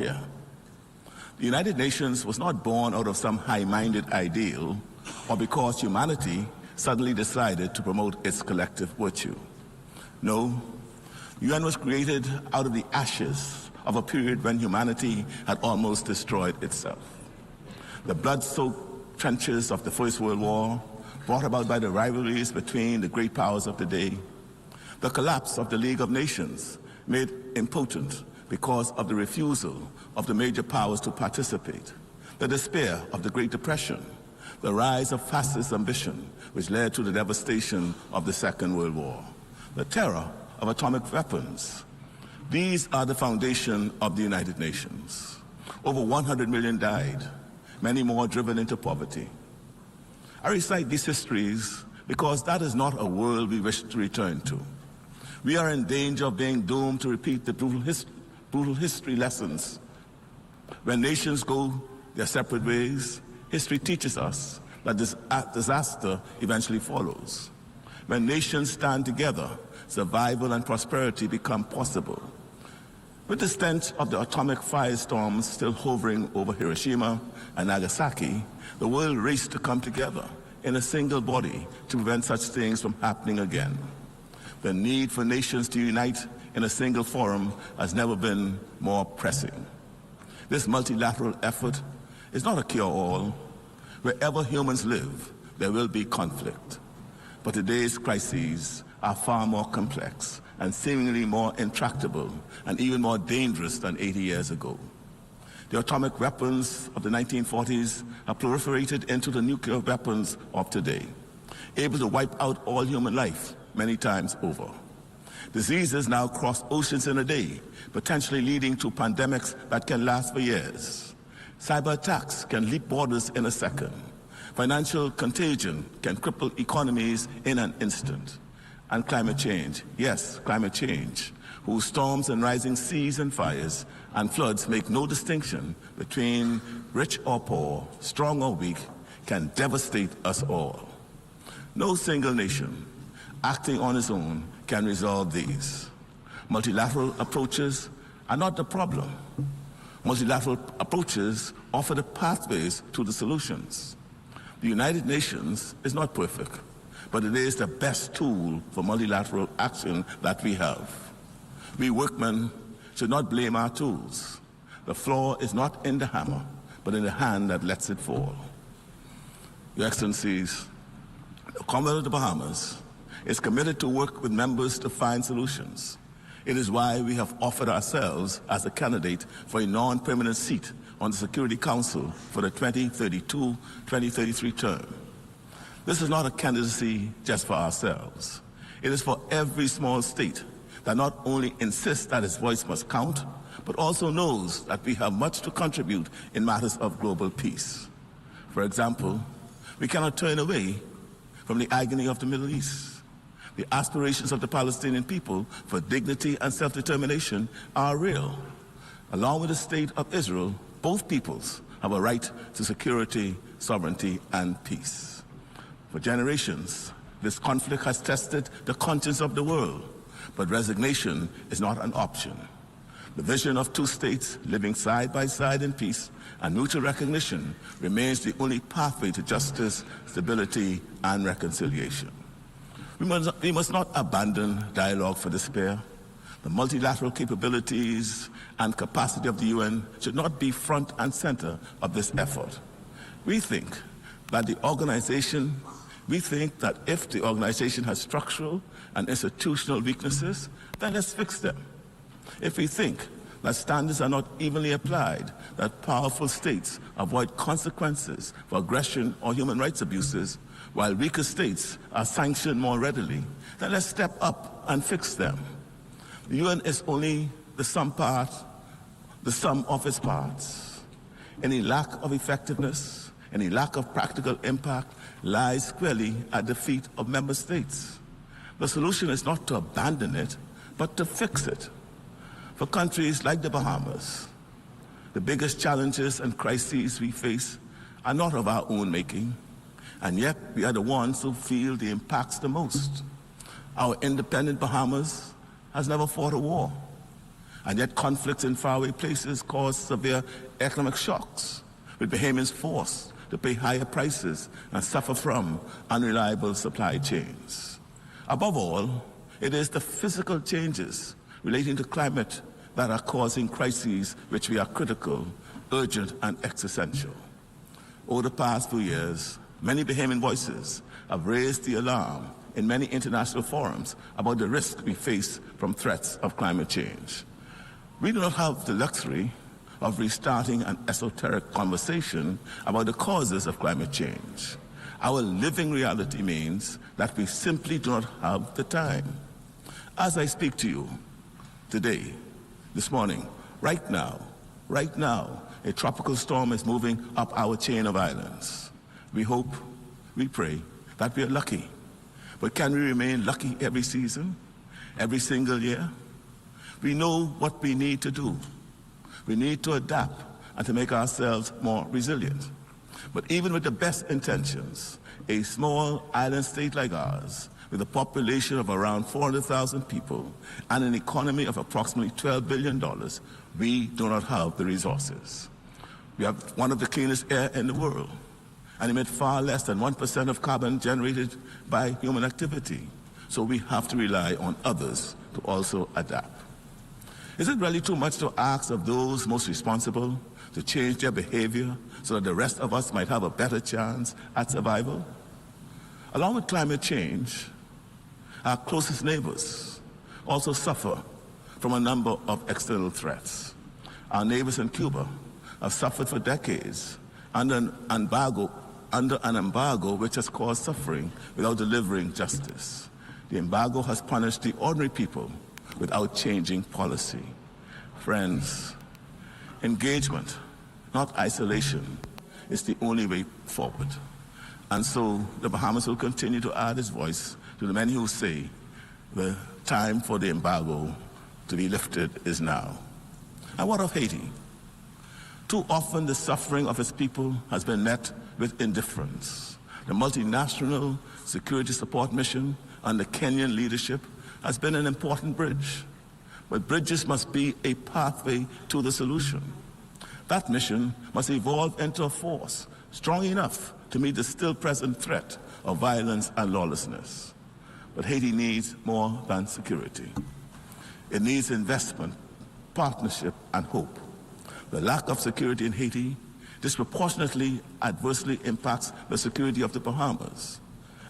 Yeah. The United Nations was not born out of some high-minded ideal or because humanity suddenly decided to promote its collective virtue. No, the UN was created out of the ashes of a period when humanity had almost destroyed itself. The blood-soaked trenches of the First World War, brought about by the rivalries between the great powers of the day, the collapse of the League of Nations, made impotent because of the refusal of the major powers to participate, the despair of the Great Depression, the rise of fascist ambition, which led to the devastation of the Second World War, the terror of atomic weapons. These are the foundation of the United Nations. Over 100 million died, many more driven into poverty. I recite these histories because that is not a world we wish to return to. We are in danger of being doomed to repeat the brutal history lessons. When nations go their separate ways, history teaches us that this disaster eventually follows. When nations stand together, survival and prosperity become possible. With the stench of the atomic firestorms still hovering over Hiroshima and Nagasaki, the world raced to come together in a single body to prevent such things from happening again. The need for nations to unite in a single forum has never been more pressing. This multilateral effort is not a cure-all. Wherever humans live, there will be conflict. But today's crises are far more complex and seemingly more intractable and even more dangerous than 80 years ago. The atomic weapons of the 1940s have proliferated into the nuclear weapons of today, able to wipe out all human life many times over. Diseases now cross oceans in a day, potentially leading to pandemics that can last for years. Cyber attacks can leap borders in a second. Financial contagion can cripple economies in an instant. And climate change, yes, climate change, whose storms and rising seas and fires and floods make no distinction between rich or poor, strong or weak, can devastate us all. No single nation acting on its own can resolve these. Multilateral approaches are not the problem. Multilateral approaches offer the pathways to the solutions. The United Nations is not perfect, but it is the best tool for multilateral action that we have. We workmen should not blame our tools. The flaw is not in the hammer, but in the hand that lets it fall. Your Excellencies, the Commonwealth of the Bahamas is committed to work with members to find solutions. It is why we have offered ourselves as a candidate for a non-permanent seat on the Security Council for the 2032-2033 term. This is not a candidacy just for ourselves. It is for every small state that not only insists that its voice must count, but also knows that we have much to contribute in matters of global peace. For example, we cannot turn away from the agony of the Middle East. The aspirations of the Palestinian people for dignity and self-determination are real. Along with the state of Israel, both peoples have a right to security, sovereignty, and peace. For generations, this conflict has tested the conscience of the world, but resignation is not an option. The vision of two states living side by side in peace and mutual recognition remains the only pathway to justice, stability, and reconciliation. We must not abandon dialogue for despair. The multilateral capabilities and capacity of the UN should not be front and center of this effort. We think that if the organization has structural and institutional weaknesses, then let's fix them. If we think that standards are not evenly applied, that powerful states avoid consequences for aggression or human rights abuses, while weaker states are sanctioned more readily, then let's step up and fix them. The UN is only the sum of its parts. Any lack of effectiveness, any lack of practical impact lies squarely at the feet of member states. The solution is not to abandon it, but to fix it. For countries like the Bahamas, the biggest challenges and crises we face are not of our own making, and yet we are the ones who feel the impacts the most. Our independent Bahamas has never fought a war. And yet conflicts in faraway places cause severe economic shocks, with Bahamians forced to pay higher prices and suffer from unreliable supply chains. Above all, it is the physical changes relating to climate that are causing crises which we are critical, urgent, and existential. Over the past few years, many Bahamian voices have raised the alarm in many international forums about the risk we face from threats of climate change. We do not have the luxury of restarting an esoteric conversation about the causes of climate change. Our living reality means that we simply do not have the time. As I speak to you today, this morning, right now, a tropical storm is moving up our chain of islands. We hope, we pray that we are lucky. But can we remain lucky every season, every single year? We know what we need to do. We need to adapt and to make ourselves more resilient. But even with the best intentions, a small island state like ours, with a population of around 400,000 people and an economy of approximately $12 billion, we do not have the resources. We have one of the cleanest air in the world and emit far less than 1% of carbon generated by human activity. So we have to rely on others to also adapt. Is it really too much to ask of those most responsible to change their behavior so that the rest of us might have a better chance at survival? Along with climate change, our closest neighbors also suffer from a number of external threats. Our neighbors in Cuba have suffered for decades under an embargo which has caused suffering without delivering justice. The embargo has punished the ordinary people without changing policy. Friends, engagement, not isolation, is the only way forward. And so the Bahamas will continue to add its voice to the many who say the time for the embargo to be lifted is now. And what of Haiti? Too often the suffering of its people has been met with indifference. The multinational security support mission under Kenyan leadership has been an important bridge. But bridges must be a pathway to the solution. That mission must evolve into a force strong enough to meet the still present threat of violence and lawlessness. But Haiti needs more than security. It needs investment, partnership, and hope. The lack of security in Haiti disproportionately adversely impacts the security of the Bahamas.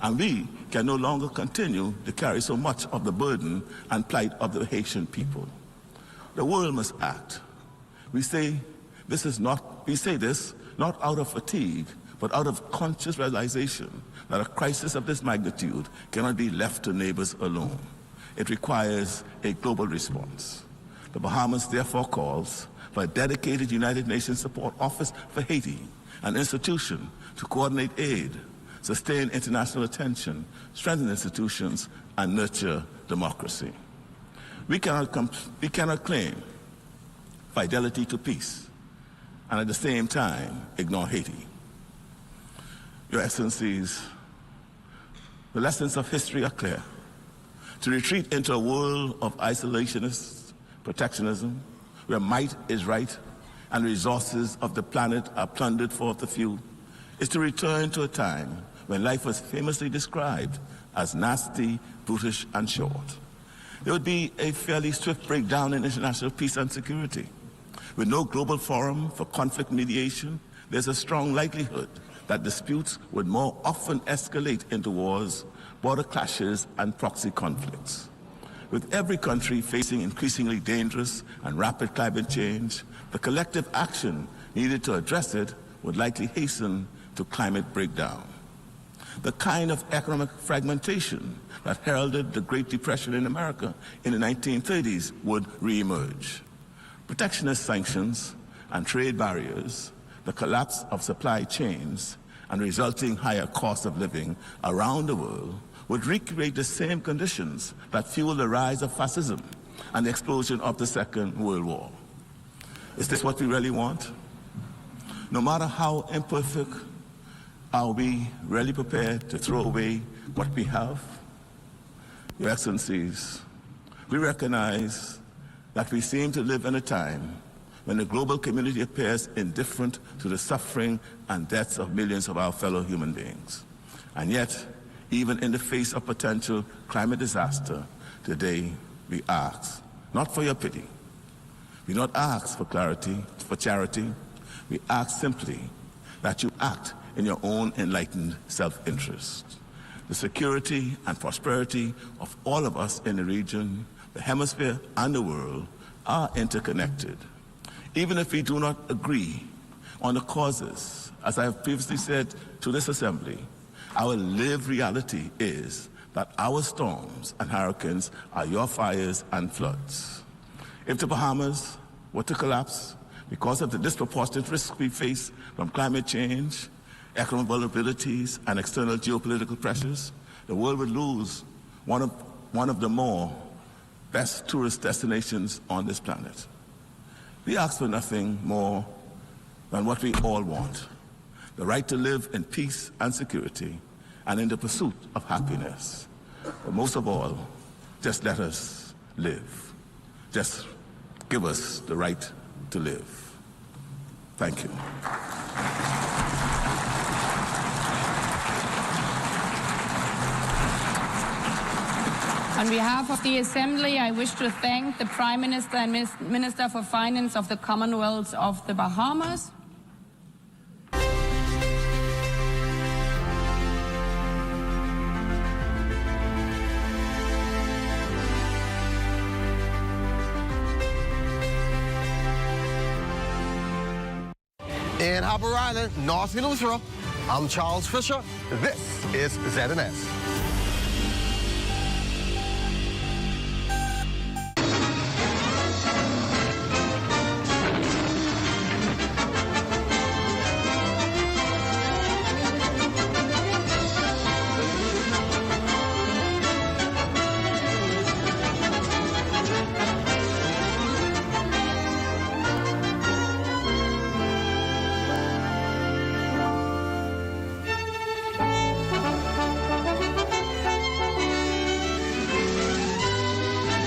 And we can no longer continue to carry so much of the burden and plight of the Haitian people. The world must act. We say this not out of fatigue, but out of conscious realization that a crisis of this magnitude cannot be left to neighbors alone. It requires a global response. The Bahamas therefore calls for a dedicated United Nations Support Office for Haiti, an institution to coordinate aid, sustain international attention, strengthen institutions, and nurture democracy. We cannot claim fidelity to peace and at the same time ignore Haiti. Your Excellencies, the lessons of history are clear. To retreat into a world of isolationist protectionism, where might is right and resources of the planet are plundered for the few, is to return to a time when life was famously described as nasty, brutish, and short. There would be a fairly swift breakdown in international peace and security. With no global forum for conflict mediation, there's a strong likelihood that disputes would more often escalate into wars, border clashes, and proxy conflicts. With every country facing increasingly dangerous and rapid climate change, the collective action needed to address it would likely hasten to climate breakdown. The kind of economic fragmentation that heralded the Great Depression in America in the 1930s would reemerge. Protectionist sanctions and trade barriers, the collapse of supply chains, and resulting higher cost of living around the world would recreate the same conditions that fueled the rise of fascism and the explosion of the Second World War. Is this what we really want? No matter how imperfect, are we really prepared to throw away what we have? Your Excellencies, we recognize that we seem to live in a time when the global community appears indifferent to the suffering and deaths of millions of our fellow human beings. And yet, even in the face of potential climate disaster, today we ask, not for your pity, we don't ask for clarity, for charity, we ask simply that you act in your own enlightened self-interest. The security and prosperity of all of us in the region, the hemisphere and the world are interconnected. Even if we do not agree on the causes, as I have previously said to this assembly, our lived reality is that our storms and hurricanes are your fires and floods. If the Bahamas were to collapse because of the disproportionate risks we face from climate change, economic vulnerabilities, and external geopolitical pressures, the world would lose one of the more best tourist destinations on this planet. We ask for nothing more than what we all want, the right to live in peace and security and in the pursuit of happiness. But most of all, just let us live. Just give us the right to live. Thank you. On behalf of the Assembly, I wish to thank the Prime Minister and Minister for Finance of the Commonwealth of the Bahamas. In Harbour Island, North Eleuthera, I'm Charles Fisher. This is ZNS.